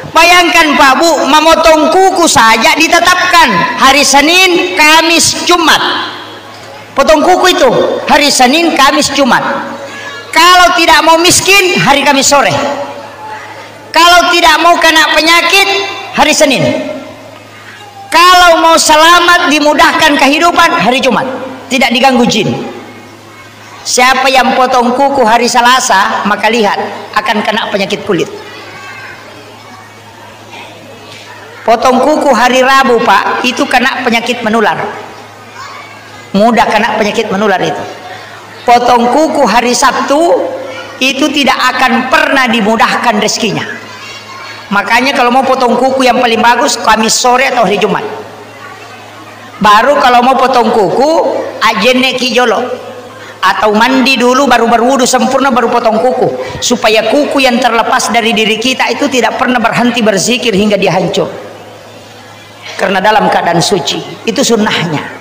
Bayangkan Pak Bu, memotong kuku saja ditetapkan hari Senin, Kamis, Jumat. Potong kuku itu hari Senin, Kamis, Jumat. Kalau tidak mau miskin, hari Kamis sore. Kalau tidak mau kena penyakit, hari Senin. Kalau mau selamat, dimudahkan kehidupan, hari Jumat. Tidak diganggu jin. Siapa yang potong kuku hari Selasa, maka lihat akan kena penyakit kulit. Potong kuku hari Rabu Pak, itu kena penyakit menular. Mudah kena penyakit menular itu. Potong kuku hari Sabtu, itu tidak akan pernah dimudahkan rezekinya. Makanya kalau mau potong kuku yang paling bagus Kamis sore atau hari Jumat. Baru kalau mau potong kuku ajenne kijolo, atau mandi dulu baru berwudu sempurna baru potong kuku, supaya kuku yang terlepas dari diri kita itu tidak pernah berhenti berzikir hingga dia hancur. Karena dalam keadaan suci, itu sunnahnya.